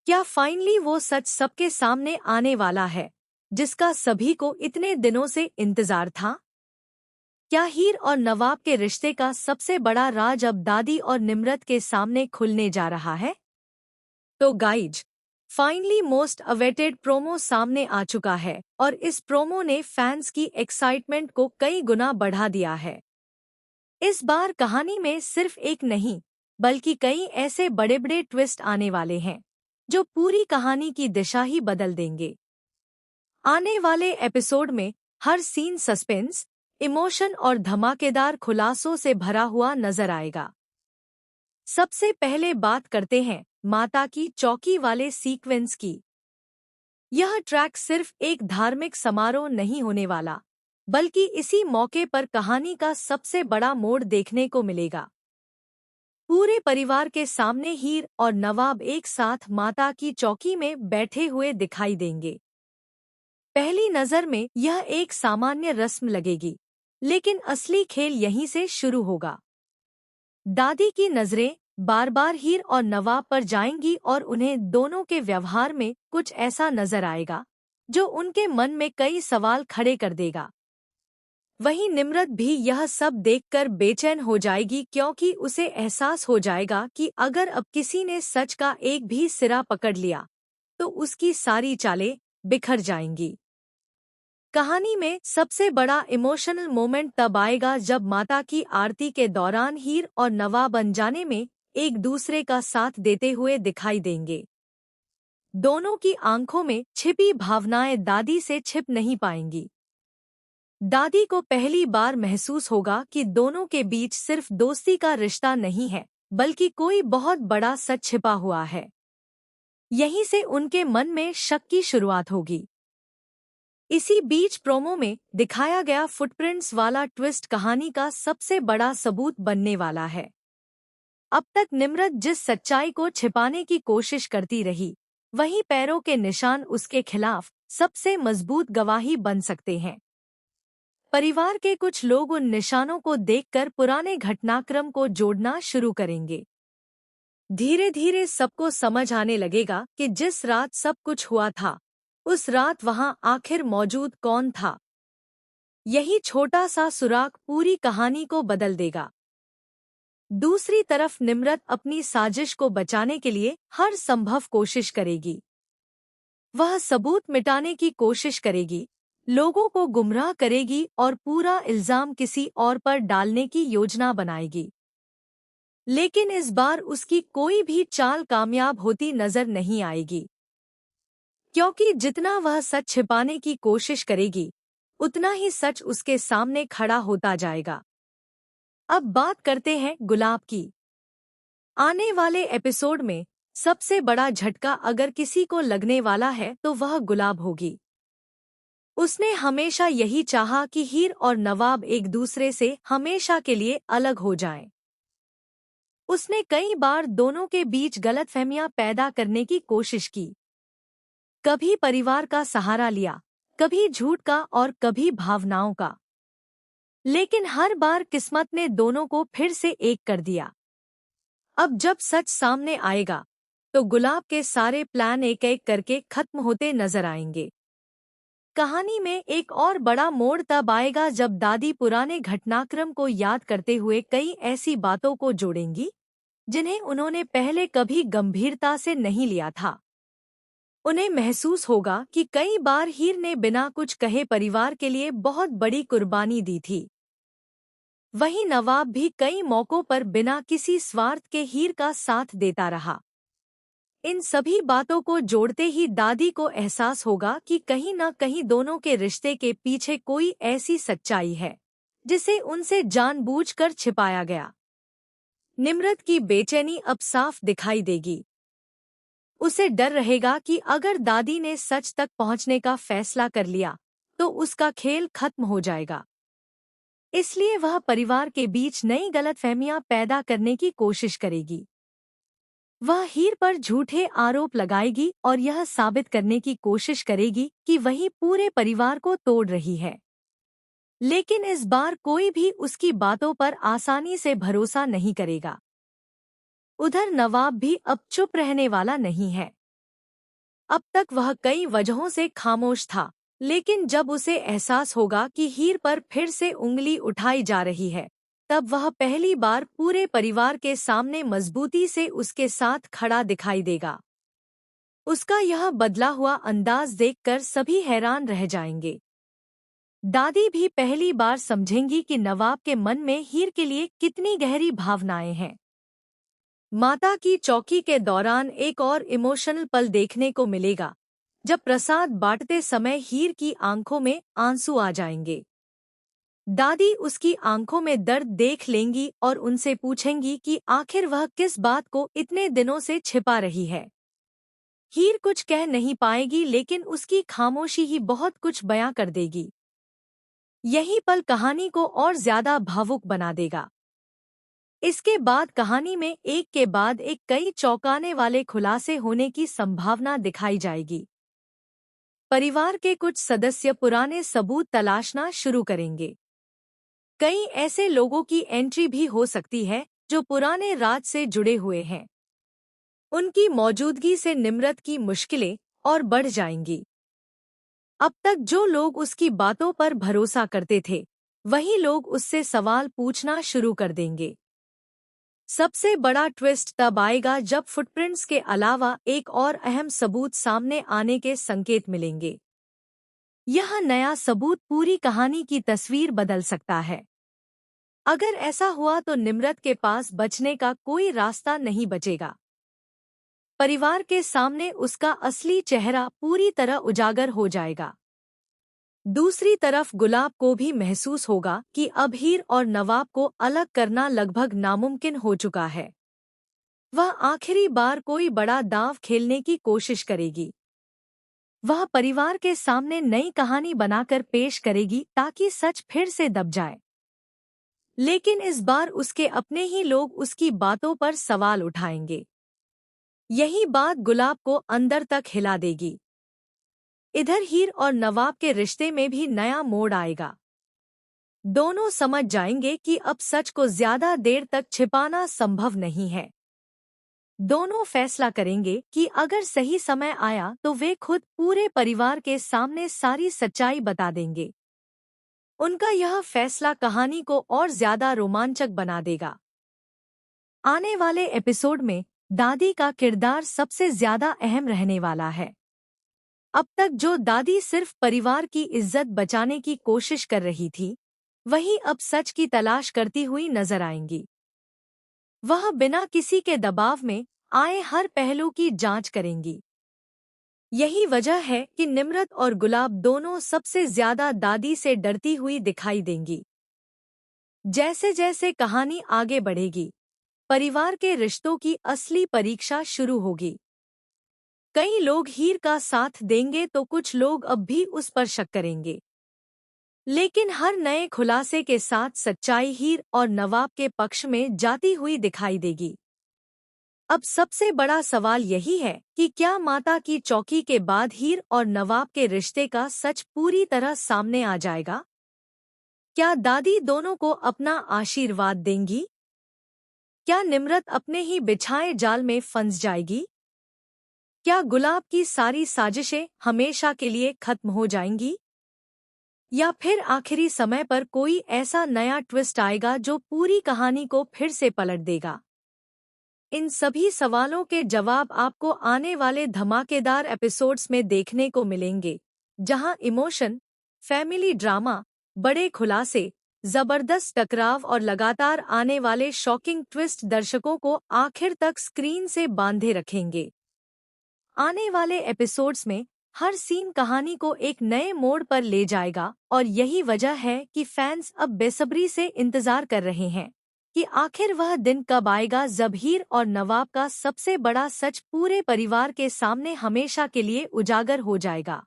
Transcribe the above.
क्या फाइनली वो सच सबके सामने आने वाला है, जिसका सभी को इतने दिनों से इंतजार था? क्या हीर और नवाब के रिश्ते का सबसे बड़ा राज अब दादी और निम्रत के सामने खुलने जा रहा है? तो guys, finally most awaited promo सामने आ चुका है और इस प्रोमो ने फैंस की एक्साइटमेंट को कई गुना बढ़ा दिया है। इस बार कहानी में सिर्फ एक नहीं, बल्कि कई ऐसे बड़े बड़े ट्विस्ट आने वाले हैं जो पूरी कहानी की दिशा ही बदल देंगे। आने वाले एपिसोड में हर सीन सस्पेंस, इमोशन और धमाकेदार खुलासों से भरा हुआ नजर आएगा। सबसे पहले बात करते हैं माता की चौकी वाले सीक्वेंस की। यह ट्रैक सिर्फ एक धार्मिक समारोह नहीं होने वाला, बल्कि इसी मौके पर कहानी का सबसे बड़ा मोड़ देखने को मिलेगा। पूरे परिवार के सामने हीर और नवाब एक साथ माता की चौकी में बैठे हुए दिखाई देंगे। पहली नजर में यह एक सामान्य रस्म लगेगी, लेकिन असली खेल यहीं से शुरू होगा। दादी की नजरें बार बार हीर और नवाब पर जाएंगी और उन्हें दोनों के व्यवहार में कुछ ऐसा नजर आएगा जो उनके मन में कई सवाल खड़े कर देगा। वहीं निम्रत भी यह सब देखकर बेचैन हो जाएगी, क्योंकि उसे एहसास हो जाएगा कि अगर अब किसी ने सच का एक भी सिरा पकड़ लिया तो उसकी सारी चालें बिखर जाएंगी। कहानी में सबसे बड़ा इमोशनल मोमेंट तब आएगा जब माता की आरती के दौरान हीर और नवाब अनजाने में एक दूसरे का साथ देते हुए दिखाई देंगे। दोनों की आंखों में छिपी भावनाएं दादी से छिप नहीं पाएंगी। दादी को पहली बार महसूस होगा कि दोनों के बीच सिर्फ दोस्ती का रिश्ता नहीं है, बल्कि कोई बहुत बड़ा सच छिपा हुआ है। यहीं से उनके मन में शक की शुरुआत होगी। इसी बीच प्रोमो में दिखाया गया फुटप्रिंट्स वाला ट्विस्ट कहानी का सबसे बड़ा सबूत बनने वाला है। अब तक निम्रत जिस सच्चाई को छिपाने की कोशिश करती रही, वही पैरों के निशान उसके खिलाफ सबसे मजबूत गवाही बन सकते हैं। परिवार के कुछ लोग उन निशानों को देखकर पुराने घटनाक्रम को जोड़ना शुरू करेंगे। धीरे धीरे सबको समझ आने लगेगा कि जिस रात सब कुछ हुआ था, उस रात वहां आखिर मौजूद कौन था। यही छोटा सा सुराग पूरी कहानी को बदल देगा। दूसरी तरफ निम्रत अपनी साजिश को बचाने के लिए हर संभव कोशिश करेगी। वह सबूत मिटाने की कोशिश करेगी, लोगों को गुमराह करेगी और पूरा इल्जाम किसी और पर डालने की योजना बनाएगी। लेकिन इस बार उसकी कोई भी चाल कामयाब होती नजर नहीं आएगी, क्योंकि जितना वह सच छिपाने की कोशिश करेगी, उतना ही सच उसके सामने खड़ा होता जाएगा। अब बात करते हैं गुलाब की। आने वाले एपिसोड में सबसे बड़ा झटका अगर किसी को लगने वाला है तो वह गुलाब होगी। उसने हमेशा यही चाहा कि हीर और नवाब एक दूसरे से हमेशा के लिए अलग हो जाएं। उसने कई बार दोनों के बीच गलतफहमियां पैदा करने की कोशिश की। कभी परिवार का सहारा लिया, कभी झूठ का और कभी भावनाओं का। लेकिन हर बार किस्मत ने दोनों को फिर से एक कर दिया। अब जब सच सामने आएगा, तो गुलाब के सारे प्लान एक एक करके खत्म होते नजर आएंगे। कहानी में एक और बड़ा मोड़ तब आएगा जब दादी पुराने घटनाक्रम को याद करते हुए कई ऐसी बातों को जोड़ेंगी जिन्हें उन्होंने पहले कभी गंभीरता से नहीं लिया था। उन्हें महसूस होगा कि कई बार हीर ने बिना कुछ कहे परिवार के लिए बहुत बड़ी कुर्बानी दी थी। वहीं नवाब भी कई मौकों पर बिना किसी स्वार्थ के हीर का साथ देता रहा। इन सभी बातों को जोड़ते ही दादी को एहसास होगा कि कहीं न कहीं दोनों के रिश्ते के पीछे कोई ऐसी सच्चाई है जिसे उनसे जानबूझकर छिपाया गया। निम्रत की बेचैनी अब साफ दिखाई देगी। उसे डर रहेगा कि अगर दादी ने सच तक पहुंचने का फैसला कर लिया तो उसका खेल खत्म हो जाएगा। इसलिए वह परिवार के बीच नई गलतफहमियां पैदा करने की कोशिश करेगी। वह हीर पर झूठे आरोप लगाएगी और यह साबित करने की कोशिश करेगी कि वही पूरे परिवार को तोड़ रही है। लेकिन इस बार कोई भी उसकी बातों पर आसानी से भरोसा नहीं करेगा। उधर नवाब भी अब चुप रहने वाला नहीं है। अब तक वह कई वजहों से खामोश था, लेकिन जब उसे एहसास होगा कि हीर पर फिर से उंगली उठाई जा रही है, तब वह पहली बार पूरे परिवार के सामने मजबूती से उसके साथ खड़ा दिखाई देगा। उसका यह बदला हुआ अंदाज देखकर सभी हैरान रह जाएंगे। दादी भी पहली बार समझेंगी कि नवाब के मन में हीर के लिए कितनी गहरी भावनाएं हैं। माता की चौकी के दौरान एक और इमोशनल पल देखने को मिलेगा, जब प्रसाद बांटते समय हीर की आंखों में आंसू आ जाएंगे। दादी उसकी आंखों में दर्द देख लेंगी और उनसे पूछेंगी कि आखिर वह किस बात को इतने दिनों से छिपा रही है। हीर कुछ कह नहीं पाएगी, लेकिन उसकी खामोशी ही बहुत कुछ बयां कर देगी। यही पल कहानी को और ज्यादा भावुक बना देगा। इसके बाद कहानी में एक के बाद एक कई चौंकाने वाले खुलासे होने की संभावना दिखाई जाएगी। परिवार के कुछ सदस्य पुराने सबूत तलाशना शुरू करेंगे। कई ऐसे लोगों की एंट्री भी हो सकती है जो पुराने राज से जुड़े हुए हैं। उनकी मौजूदगी से निम्रत की मुश्किलें और बढ़ जाएंगी। अब तक जो लोग उसकी बातों पर भरोसा करते थे, वही लोग उससे सवाल पूछना शुरू कर देंगे। सबसे बड़ा ट्विस्ट तब आएगा जब फुटप्रिंट्स के अलावा एक और अहम सबूत सामने आने के संकेत मिलेंगे। यह नया सबूत पूरी कहानी की तस्वीर बदल सकता है। अगर ऐसा हुआ तो निम्रत के पास बचने का कोई रास्ता नहीं बचेगा। परिवार के सामने उसका असली चेहरा पूरी तरह उजागर हो जाएगा। दूसरी तरफ गुलाब को भी महसूस होगा कि अब हीर और नवाब को अलग करना लगभग नामुमकिन हो चुका है। वह आखिरी बार कोई बड़ा दांव खेलने की कोशिश करेगी। वह परिवार के सामने नई कहानी बनाकर पेश करेगी ताकि सच फिर से दब जाए। लेकिन इस बार उसके अपने ही लोग उसकी बातों पर सवाल उठाएंगे। यही बात गुलाब को अंदर तक हिला देगी। इधर हीर और नवाब के रिश्ते में भी नया मोड़ आएगा। दोनों समझ जाएंगे कि अब सच को ज्यादा देर तक छिपाना संभव नहीं है। दोनों फैसला करेंगे कि अगर सही समय आया तो वे खुद पूरे परिवार के सामने सारी सच्चाई बता देंगे। उनका यह फैसला कहानी को और ज्यादा रोमांचक बना देगा। आने वाले एपिसोड में दादी का किरदार सबसे ज्यादा अहम रहने वाला है। अब तक जो दादी सिर्फ परिवार की इज्जत बचाने की कोशिश कर रही थी, वही अब सच की तलाश करती हुई नजर आएंगी। वह बिना किसी के दबाव में आए हर पहलू की जांच करेंगी। यही वजह है कि निम्रत और गुलाब दोनों सबसे ज्यादा दादी से डरती हुई दिखाई देंगी। जैसे जैसे कहानी आगे बढ़ेगी, परिवार के रिश्तों की असली परीक्षा शुरू होगी। कई लोग हीर का साथ देंगे तो कुछ लोग अब भी उस पर शक करेंगे। लेकिन हर नए खुलासे के साथ सच्चाई हीर और नवाब के पक्ष में जाती हुई दिखाई देगी। अब सबसे बड़ा सवाल यही है कि क्या माता की चौकी के बाद हीर और नवाब के रिश्ते का सच पूरी तरह सामने आ जाएगा? क्या दादी दोनों को अपना आशीर्वाद देंगी? क्या निम्रत अपने ही बिछाए जाल में फंस जाएगी? क्या गुलाब की सारी साजिशें हमेशा के लिए खत्म हो जाएंगी? या फिर आखिरी समय पर कोई ऐसा नया ट्विस्ट आएगा जो पूरी कहानी को फिर से पलट देगा? इन सभी सवालों के जवाब आपको आने वाले धमाकेदार एपिसोड्स में देखने को मिलेंगे, जहां इमोशन, फैमिली ड्रामा, बड़े खुलासे, जबरदस्त टकराव और लगातार आने वाले शॉकिंग ट्विस्ट दर्शकों को आखिर तक स्क्रीन से बांधे रखेंगे। आने वाले एपिसोड्स में हर सीन कहानी को एक नए मोड़ पर ले जाएगा और यही वजह है कि फैंस अब बेसब्री से इंतजार कर रहे हैं कि आखिर वह दिन कब आएगा जब हीर और नवाब का सबसे बड़ा सच पूरे परिवार के सामने हमेशा के लिए उजागर हो जाएगा।